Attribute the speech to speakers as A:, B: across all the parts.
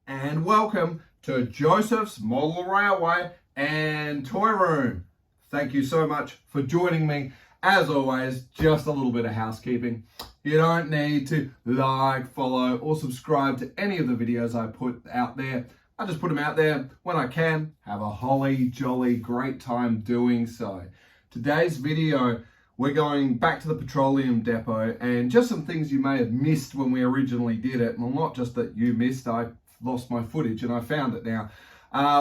A: and welcome to Josef's Model Railway and Toy Room. Thank you so much for joining me. As always, just a little bit of housekeeping. You don't need to like, follow or subscribe to any of the videos I put out there. I just put them out there when I can. Have a holly jolly great time doing so. Today's video, we're going back to the petroleum depot and just some things you may have missed when we originally did it. Well, not just that you missed, I lost my footage and I found it now.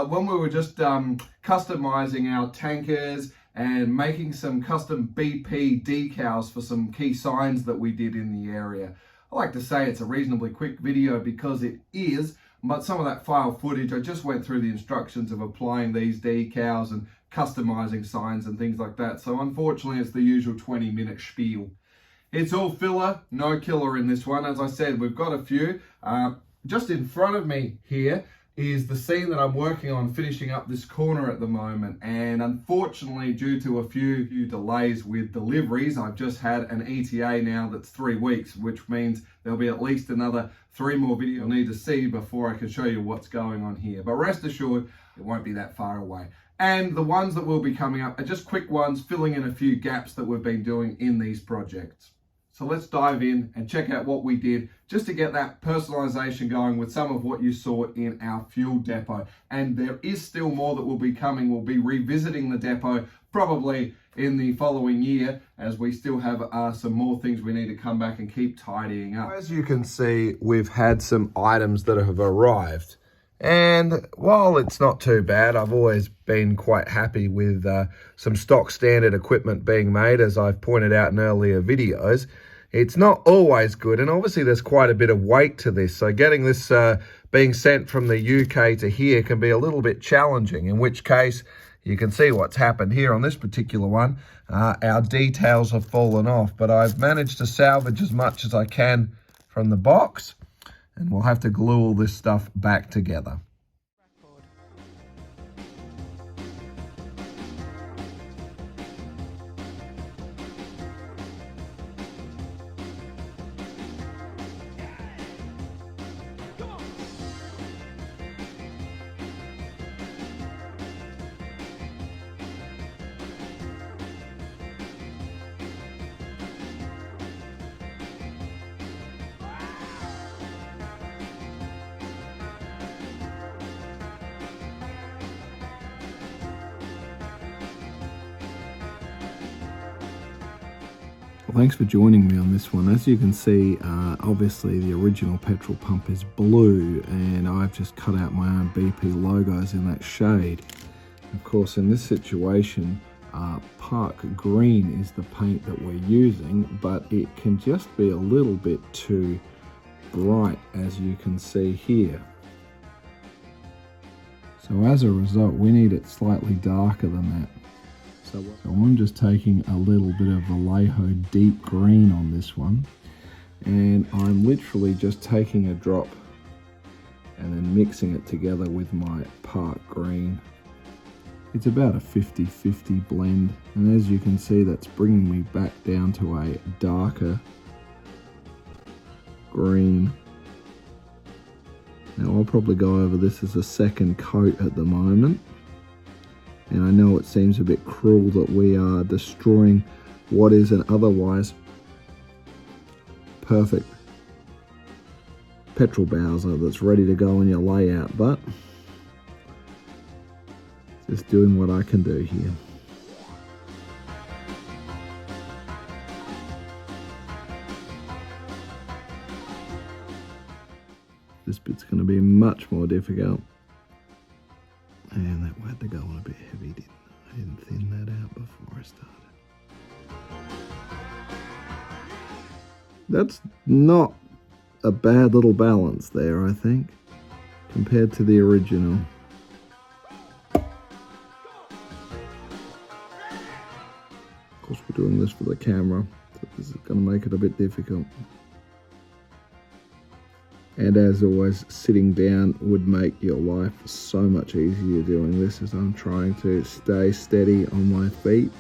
A: When we were just customizing our tankers and making some custom BP decals for some key signs that we did in the area. I like to say it's a reasonably quick video because it is, but some of that file footage, I just went through the instructions of applying these decals and customizing signs and things like that. So unfortunately, it's the usual 20-minute spiel. It's all filler, no killer in this one. As I said, we've got a few. Just in front of me here is the scene that I'm working on, finishing up this corner at the moment. And unfortunately, due to a few delays with deliveries, I've just had an ETA now that's 3 weeks, which means there'll be at least another 3 more videos you'll need to see before I can show you what's going on here. But rest assured, it won't be that far away. And the ones that will be coming up are just quick ones, filling in a few gaps that we've been doing in these projects. So let's dive in and check out what we did just to get that personalization going with some of what you saw in our fuel depot. And there is still more that will be coming. We'll be revisiting the depot probably in the following year as we still have some more things we need to come back and keep tidying up. As you can see, we've had some items that have arrived. And while it's not too bad, I've always been quite happy with some stock standard equipment being made, as I've pointed out in earlier videos. It's not always good, and obviously there's quite a bit of weight to this, so getting this being sent from the UK to here can be a little bit challenging, in which case you can see what's happened here on this particular one. Our details have fallen off, but I've managed to salvage as much as I can from the box, and we'll have to glue all this stuff back together. Well, thanks for joining me on this one. As you can see, obviously the original petrol pump is blue, and I've just cut out my own BP logos in that shade. Of course, in this situation, Park Green is the paint that we're using, but it can just be a little bit too bright, as you can see here. So as a result, we need it slightly darker than that. So I'm just taking a little bit of Vallejo deep green on this one, and I'm literally just taking a drop and then mixing it together with my Park Green. It's about a 50-50 blend, and as you can see, that's bringing me back down to a darker green. Now I'll probably go over this as a second coat at the moment. And I know it seems a bit cruel that we are destroying what is an otherwise perfect petrol Bowser that's ready to go in your layout, but just doing what I can do here. This bit's going to be much more difficult. And that had to go on a bit heavy, didn't I? I didn't thin that out before I started. That's not a bad little balance there, I think, compared to the original. Of course, we're doing this for the camera, so this is going to make it a bit difficult. And as always, sitting down would make your life so much easier doing this, as I'm trying to stay steady on my feet.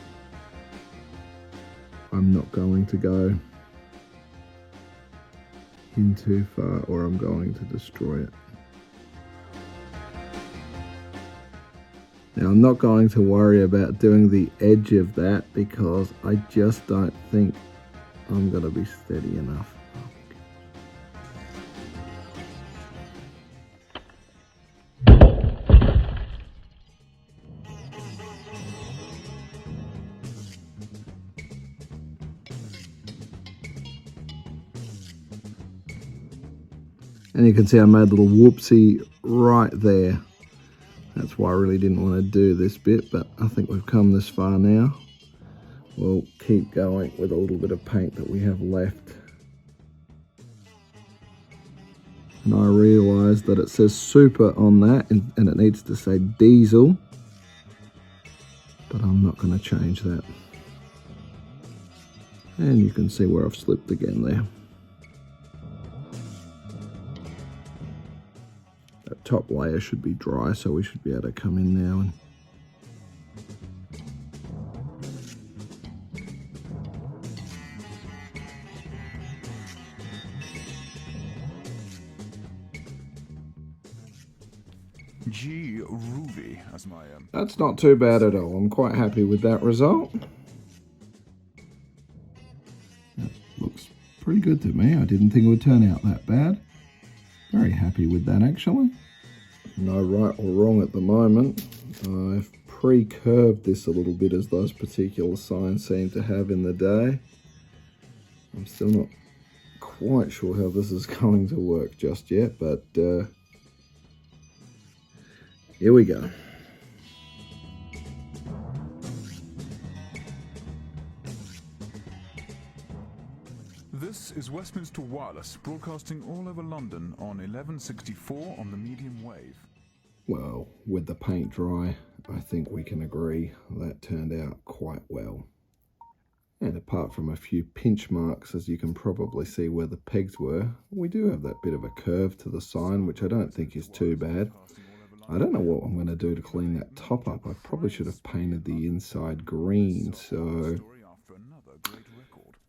A: I'm not going to go in too far or I'm going to destroy it. Now I'm not going to worry about doing the edge of that because I just don't think I'm going to be steady enough. And you can see I made a little whoopsie right there. That's why I really didn't want to do this bit, but I think we've come this far now. We'll keep going with a little bit of paint that we have left. And I realised that it says super on that and it needs to say diesel, but I'm not going to change that. And you can see where I've slipped again there. That top layer should be dry, so we should be able to come in now and that's not too bad at all. I'm quite happy with that result. That looks pretty good to me. I didn't think it would turn out that bad. Very happy with that actually. No right or wrong at the moment. I've pre-curved this a little bit as those particular signs seem to have in the day. I'm still not quite sure how this is going to work just yet, but here we go.
B: This is Westminster Wireless, broadcasting all over London on 1164 on the medium wave.
A: Well, with the paint dry, I think we can agree that turned out quite well. And apart from a few pinch marks, as you can probably see where the pegs were, we do have that bit of a curve to the sign, which I don't think is too bad. I don't know what I'm going to do to clean that top up. I probably should have painted the inside green, so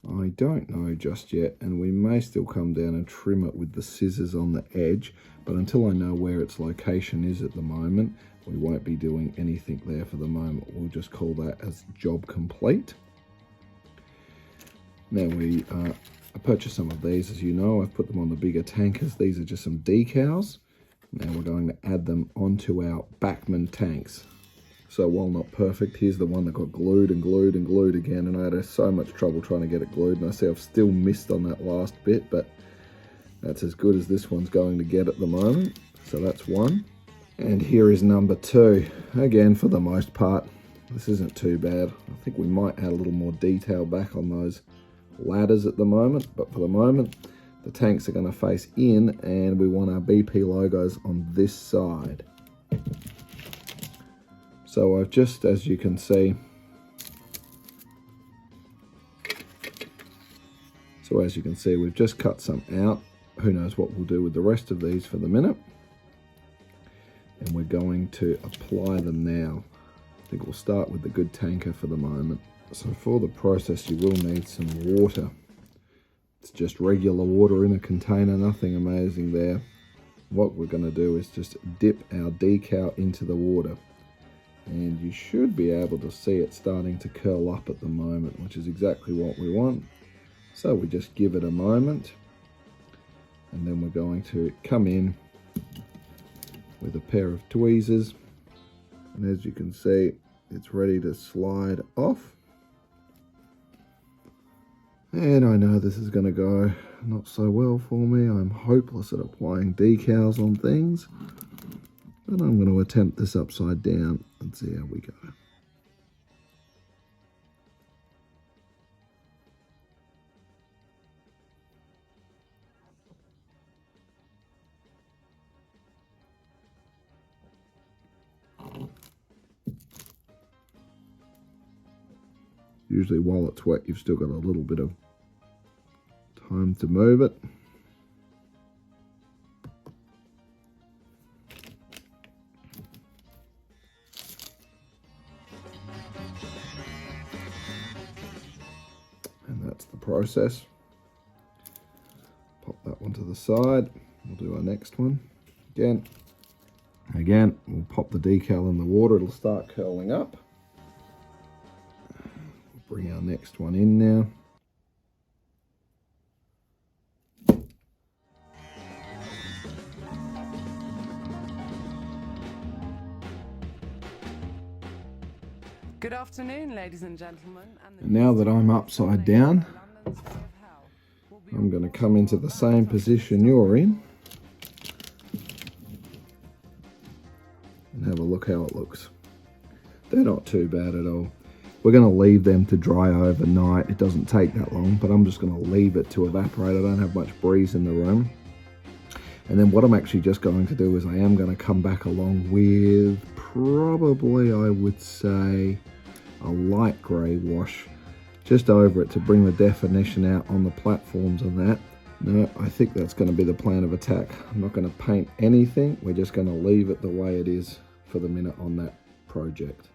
A: I don't know just yet, and we may still come down and trim it with the scissors on the edge, but until I know where its location is at the moment, we won't be doing anything there for the moment. We'll just call that as job complete. Now I purchased some of these, as you know. I've put them on the bigger tankers. These are just some decals. Now we're going to add them onto our Bachmann tanks. So while not perfect, here's the one that got glued and glued and glued again, and I had so much trouble trying to get it glued, and I see I've still missed on that last bit, but that's as good as this one's going to get at the moment. So that's one. And here is number two. Again, for the most part, this isn't too bad. I think we might add a little more detail back on those ladders at the moment, but for the moment, the tanks are going to face in, and we want our BP logos on this side. So I've just, as you can see, we've just cut some out. Who knows what we'll do with the rest of these for the minute. And we're going to apply them now. I think we'll start with the good tanker for the moment. So for the process, you will need some water. It's just regular water in a container, nothing amazing there. What we're going to do is just dip our decal into the water. And you should be able to see it starting to curl up at the moment, which is exactly what we want. So we just give it a moment. And then we're going to come in with a pair of tweezers. And as you can see, it's ready to slide off. And I know this is going to go not so well for me. I'm hopeless at applying decals on things. But I'm going to attempt this upside down and see how we go. Usually while it's wet, you've still got a little bit of time to move it. And that's the process. Pop that one to the side. We'll do our next one. Again, Again, we'll pop the decal in the water, it'll start curling up. We'll bring our next one in now.
C: Good afternoon, ladies and gentlemen.
A: And now that I'm upside down, I'm going to come into the same position you're in and have a look how it looks. They're not too bad at all. We're going to leave them to dry overnight. It doesn't take that long, but I'm just going to leave it to evaporate. I don't have much breeze in the room. And then what I'm actually just going to do is I am going to come back along with probably, I would say, a light grey wash just over it to bring the definition out on the platforms and that. No, I think that's going to be the plan of attack. I'm not going to paint anything. We're just going to leave it the way it is for the minute on that project.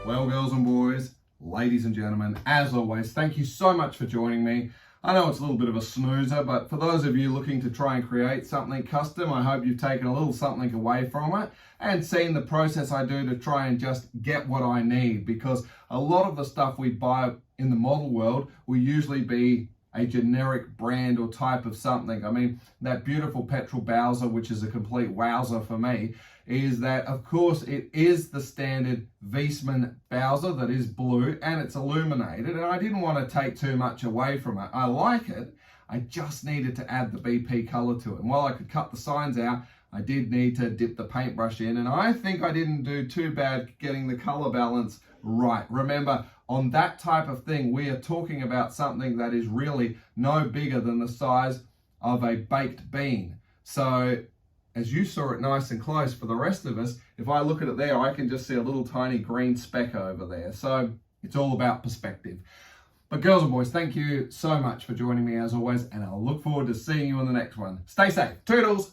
A: Well, girls and boys, ladies and gentlemen, as always, thank you so much for joining me. I know it's a little bit of a snoozer, but for those of you looking to try and create something custom, I hope you've taken a little something away from it and seen the process I do to try and just get what I need, because a lot of the stuff we buy in the model world will usually be a generic brand or type of something. I mean, that beautiful Petrol Bowser, which is a complete wowser for me, is that, of course, it is the standard Viessemann Bowser that is blue and it's illuminated, and I didn't want to take too much away from it. I like it, I just needed to add the BP color to it. And while I could cut the signs out, I did need to dip the paintbrush in, and I think I didn't do too bad getting the color balance right. Remember, on that type of thing, we are talking about something that is really no bigger than the size of a baked bean. So as you saw it nice and close, for the rest of us, if I look at it there, I can just see a little tiny green speck over there. So it's all about perspective. But girls and boys, thank you so much for joining me as always, and I'll look forward to seeing you on the next one. Stay safe. Toodles!